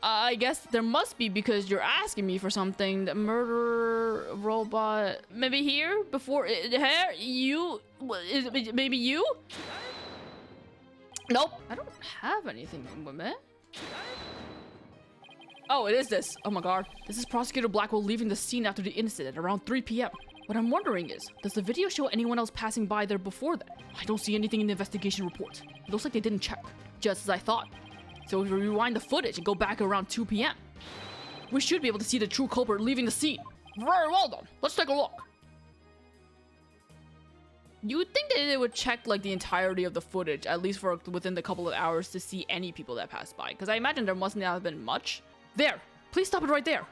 I guess there must be because you're asking me for something. The murderer, robot, maybe here before here. You is it maybe you? Nope, I don't have anything with me. Oh, it is this. Oh my god. This is Prosecutor Blackwell leaving the scene after the incident around 3 p.m. What I'm wondering is, does the video show anyone else passing by there before that? I don't see anything in the investigation report. It looks like they didn't check, just as I thought. So if we rewind the footage and go back around 2 p.m., we should be able to see the true culprit leaving the scene. Very well done. Let's take a look. You would think that they would check like the entirety of the footage, at least for within the couple of hours, to see any people that passed by. Because I imagine there must not have been much. There! Please stop it right there!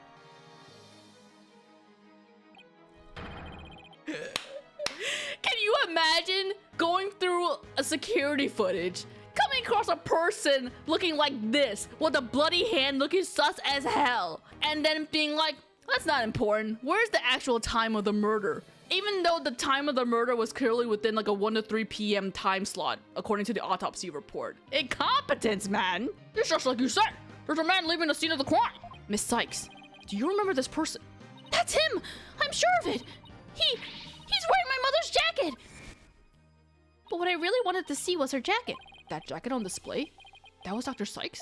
Can you imagine going through a security footage, coming across a person looking like this, with a bloody hand looking sus as hell, and then being like, that's not important. Where's the actual time of the murder? Even though the time of the murder was clearly within like a 1 to 3 p.m. time slot, according to the autopsy report. Incompetence, man! It's just like you said. There's a man leaving the scene of the crime. Miss Cykes, do you remember this person? That's him! I'm sure of it! He's wearing my mother's jacket! But what I really wanted to see was her jacket. That jacket on display? That was Dr. Cykes?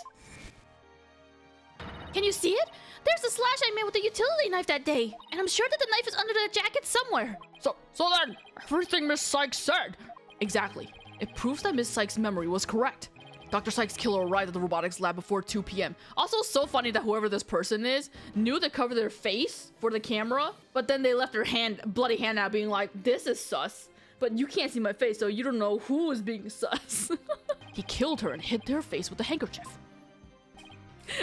Can you see it? There's the slash I made with the utility knife that day. And I'm sure that the knife is under the jacket somewhere. So then, everything Miss Cykes said. Exactly. It proves that Miss Cykes' memory was correct. Dr. Cykes' killer arrived at the robotics lab before 2 p.m. Also, so funny that whoever this person is knew to cover their face for the camera, but then they left their bloody hand out being like, this is sus, but you can't see my face, so you don't know who is being sus. He killed her and hit her face with a handkerchief.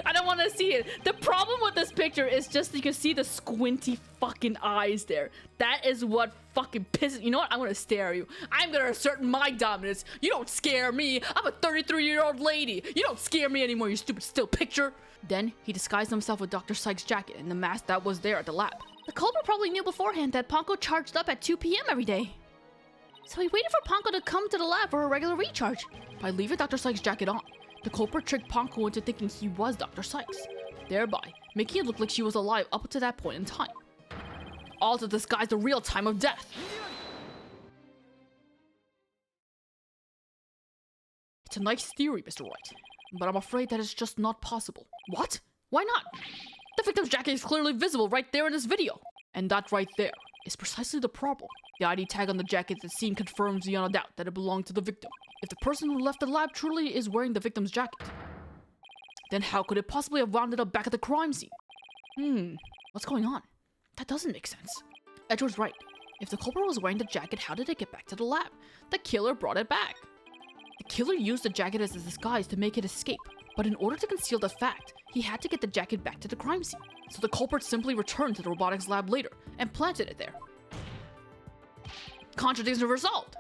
I don't want to see it. The problem with this picture is just you can see the squinty fucking eyes there. That is what fucking pisses. You know what? I'm gonna stare at you. I'm gonna assert my dominance. You don't scare me. I'm a 33-year-old lady. You don't scare me anymore, you stupid still picture. Then he disguised himself with Dr. Cykes' jacket and the mask that was there at the lab. The culprit probably knew beforehand that Ponko charged up at 2 p.m. every day. So he waited for Ponko to come to the lab for a regular recharge. By leaving Dr. Cykes' jacket on, the culprit tricked Ponko into thinking he was Dr. Cykes, thereby making it look like she was alive up to that point in time. All to disguise the real time of death. It's a nice theory, Mr. Wright, but I'm afraid that it's just not possible. What? Why not? The victim's jacket is clearly visible right there in this video. And that right there is precisely the problem. The ID tag on the jacket at the scene confirms beyond a doubt that it belonged to the victim. If the person who left the lab truly is wearing the victim's jacket, then how could it possibly have wound up back at the crime scene? What's going on? That doesn't make sense. Edward's right. If the culprit was wearing the jacket, how did it get back to the lab? The killer brought it back. The killer used the jacket as a disguise to make it escape, but in order to conceal the fact, he had to get the jacket back to the crime scene. So the culprit simply returned to the robotics lab later and planted it there. Contradiction resolved.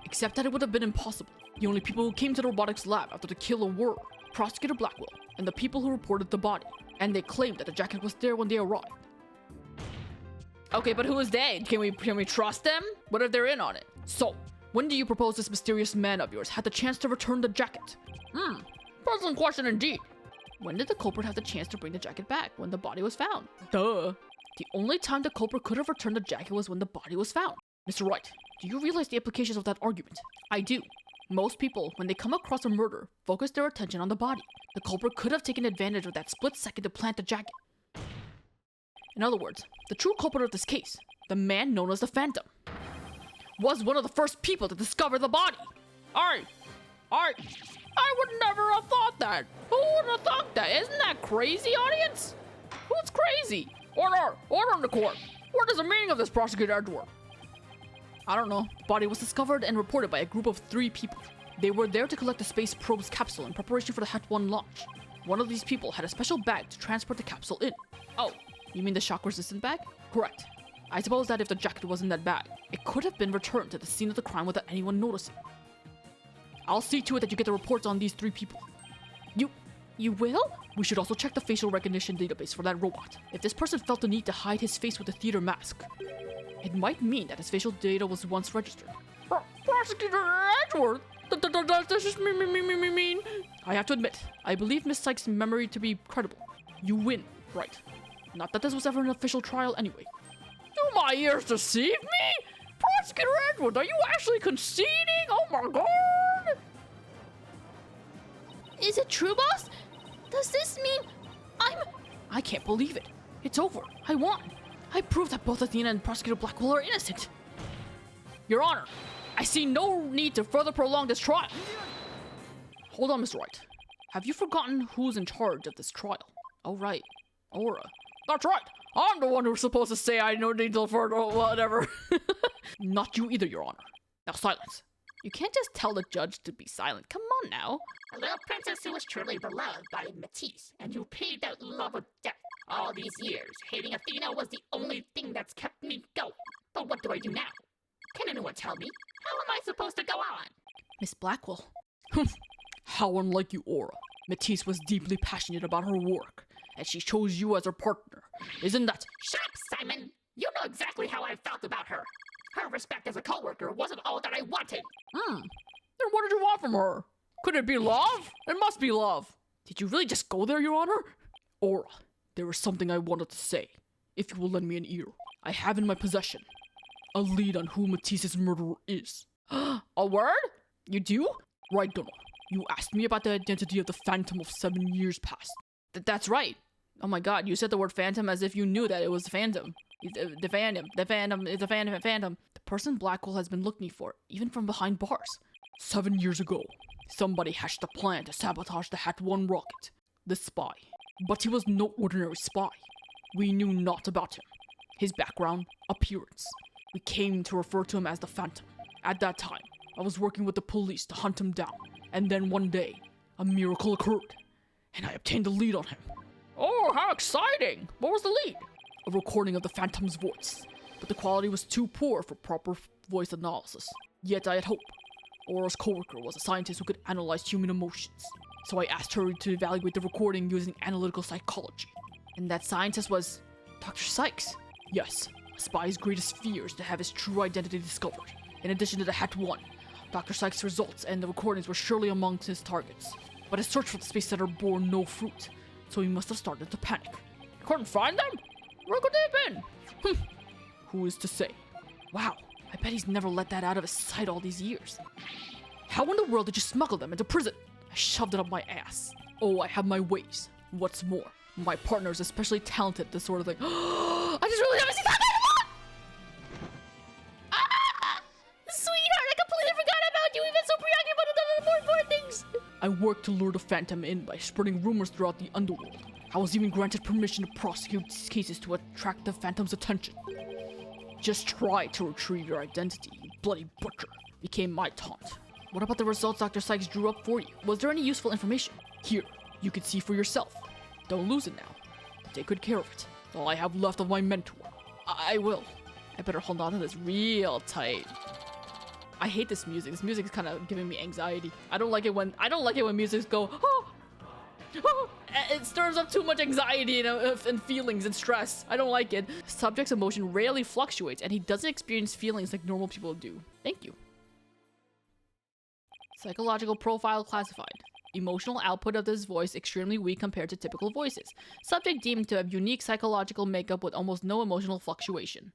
Except that it would have been impossible. The only people who came to the robotics lab after the killer were Prosecutor Blackwell and the people who reported the body, and they claimed that the jacket was there when they arrived. Okay, but who is they? Can we trust them? What if they're in on it? So, when do you propose this mysterious man of yours had the chance to return the jacket? Puzzling question indeed. When did the culprit have the chance to bring the jacket back? When the body was found? Duh. The only time the culprit could have returned the jacket was when the body was found. Mr. Wright, do you realize the implications of that argument? I do. Most people, when they come across a murder, focus their attention on the body. The culprit could have taken advantage of that split second to plant the jacket. In other words, the true culprit of this case, the man known as the Phantom, was one of the first people to discover the body. I would never have thought that. Who would have thought that? Isn't that crazy, audience? Who's crazy? Order in the court. What is the meaning of this, Prosecutor Edward? I don't know. The body was discovered and reported by a group of 3 people. They were there to collect the space probe's capsule in preparation for the Het-1 launch. One of these people had a special bag to transport the capsule in. Oh, you mean the shock-resistant bag? Correct. I suppose that if the jacket was in that bag, it could have been returned to the scene of the crime without anyone noticing. I'll see to it that you get the reports on these 3 people. You will? We should also check the facial recognition database for that robot. If this person felt the need to hide his face with a theater mask, it might mean that his facial data was once registered. Prosecutor Edward? Does this mean? I have to admit, I believe Miss Cykes' memory to be credible. You win, right? Not that this was ever an official trial anyway. Do my ears deceive me? Prosecutor Edward, are you actually conceding? Oh my god! Is it true, boss? Does this mean I can't believe it. It's over. I won. I proved that both Athena and Prosecutor Blackwell are innocent. Your Honor, I see no need to further prolong this trial. Hold on, Mr. Wright. Have you forgotten who's in charge of this trial? Oh, right. Aura. That's right. I'm the one who's supposed to say I no need to further whatever. Not you either, Your Honor. Now silence. You can't just tell the judge to be silent. Come on now. A little princess who was truly beloved by Matisse, and who paid that love with death. All these years, hating Athena was the only thing that's kept me going. But what do I do now? Can anyone tell me? How am I supposed to go on? Miss Blackwell. How unlike you, Aura. Matisse was deeply passionate about her work, and she chose you as her partner. Isn't that— Shut up, Simon! You know exactly how I felt about her. Her respect as a co-worker wasn't all that I wanted. Then what did you want from her? Could it be love? It must be love. Did you really just go there, Your Honor? Aura, there is something I wanted to say, if you will lend me an ear. I have in my possession a lead on who Matisse's murderer is. A word? You do? Right, Donald. You asked me about the identity of the Phantom of 7 years past. That's right. Oh my god, you said the word Phantom as if you knew that it was Phantom. The Phantom. The person Blackwell has been looking for, even from behind bars. 7 years ago, somebody hatched a plan to sabotage the Het-1 rocket. The spy. But he was no ordinary spy. We knew naught about him. His background, appearance. We came to refer to him as the Phantom. At that time, I was working with the police to hunt him down. And then one day, a miracle occurred. and I obtained the lead on him. Oh, how exciting! What was the lead? A recording of the Phantom's voice, but the quality was too poor for proper voice analysis. Yet I had hope. Aura's coworker was a scientist who could analyze human emotions, so I asked her to evaluate the recording using analytical psychology. And that scientist was Dr. Cykes. Yes, a spy's greatest fear is to have his true identity discovered. In addition to the Het 1, Dr. Cykes' results and the recordings were surely amongst his targets. But his search for the space setter bore no fruit, so he must have started to panic. You couldn't find them? Where could they have been? Who is to say? Wow, I bet he's never let that out of his sight all these years. How in the world did you smuggle them into prison? I shoved it up my ass. Oh, I have my ways. What's more, my partner is especially talented at this sort of thing. I just really haven't seen that anymore! Sweetheart, I completely forgot about you. We've been so preoccupied with other more important things. I worked to lure the Phantom in by spreading rumors throughout the underworld. I was even granted permission to prosecute these cases to attract the Phantom's attention. Just try to retrieve your identity, you bloody butcher, became my taunt. What about the results Dr. Cykes drew up for you? Was there any useful information? Here, you can see for yourself. Don't lose it now. Take good care of it. All I have left of my mentor. I will. I better hold on to this real tight. I hate this music. This music is kind of giving me anxiety. I don't like it when musics go, oh, oh. It stirs up too much anxiety and feelings and stress. I don't like it. Subject's emotion rarely fluctuates, and he doesn't experience feelings like normal people do. Thank you. Psychological profile classified. Emotional output of this voice extremely weak compared to typical voices. Subject deemed to have unique psychological makeup with almost no emotional fluctuation.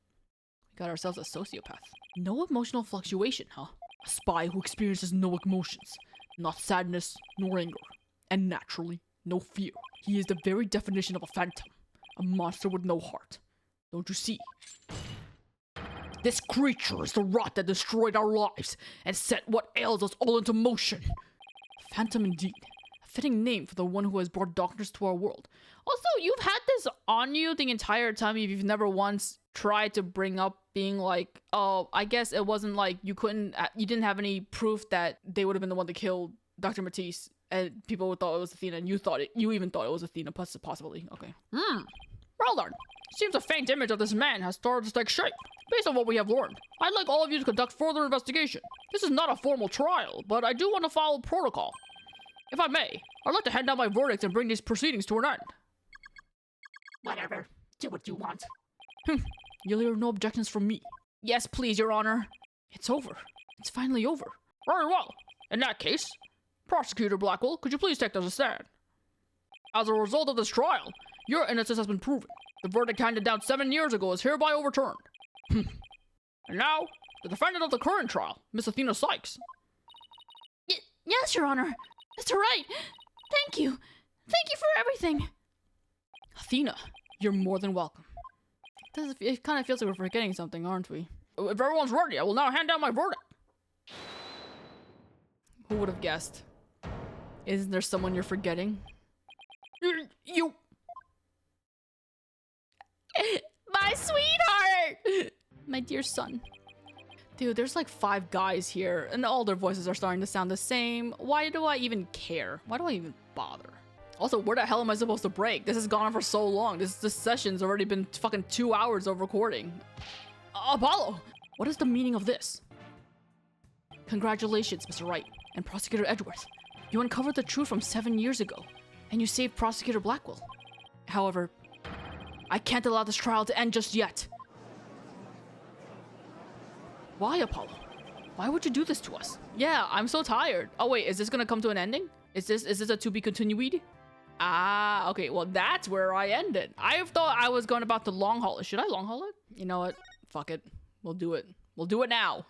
We got ourselves a sociopath. No emotional fluctuation, huh? A spy who experiences no emotions. Not sadness, nor anger. And naturally, no fear. He is the very definition of a phantom. A monster with no heart. Don't you see? This creature is the rot that destroyed our lives and set what ails us all into motion. Phantom indeed. A fitting name for the one who has brought darkness to our world. Also, you've had this on you the entire time if you've never once tried to bring up being like, oh, I guess it wasn't like you didn't have any proof that they would have been the one to kill Dr. Matisse, and people thought it was Athena, and you even thought it was Athena, possibly. Okay. Well done. Seems a faint image of this man has started to take shape. Based on what we have learned, I'd like all of you to conduct further investigation. This is not a formal trial, but I do want to follow protocol. If I may, I'd like to hand down my verdict and bring these proceedings to an end. Whatever. Do what you want. You'll hear no objections from me. Yes, please, Your Honor. It's over. It's finally over. Very well. In that case, Prosecutor Blackwell, could you please take us a stand? As a result of this trial, your innocence has been proven. The verdict handed down 7 years ago is hereby overturned. And now, the defendant of the current trial, Miss Athena Cykes. Yes, Your Honor. Mr. Wright, thank you. Thank you for everything. Athena, you're more than welcome. It kind of feels like we're forgetting something, aren't we? If everyone's ready, I will now hand down my verdict. Who would have guessed? Isn't there someone you're forgetting? You... My sweetheart! My dear son. Dude, there's like 5 guys here, and all their voices are starting to sound the same. Why do I even care? Why do I even bother? Also, where the hell am I supposed to break? This has gone on for so long. This session's already been fucking 2 hours of recording. Apollo! What is the meaning of this? Congratulations, Mr. Wright and Prosecutor Edgeworth. You uncovered the truth from 7 years ago, and you saved Prosecutor Blackwell. However, I can't allow this trial to end just yet. Why, Apollo? Why would you do this to us? Yeah, I'm so tired. Oh wait, is this gonna come to an ending? Is this a to be continued? Ah, okay, well that's where I ended. I thought I was going about to long haul it. Should I long haul it? You know what? Fuck it. We'll do it. We'll do it now.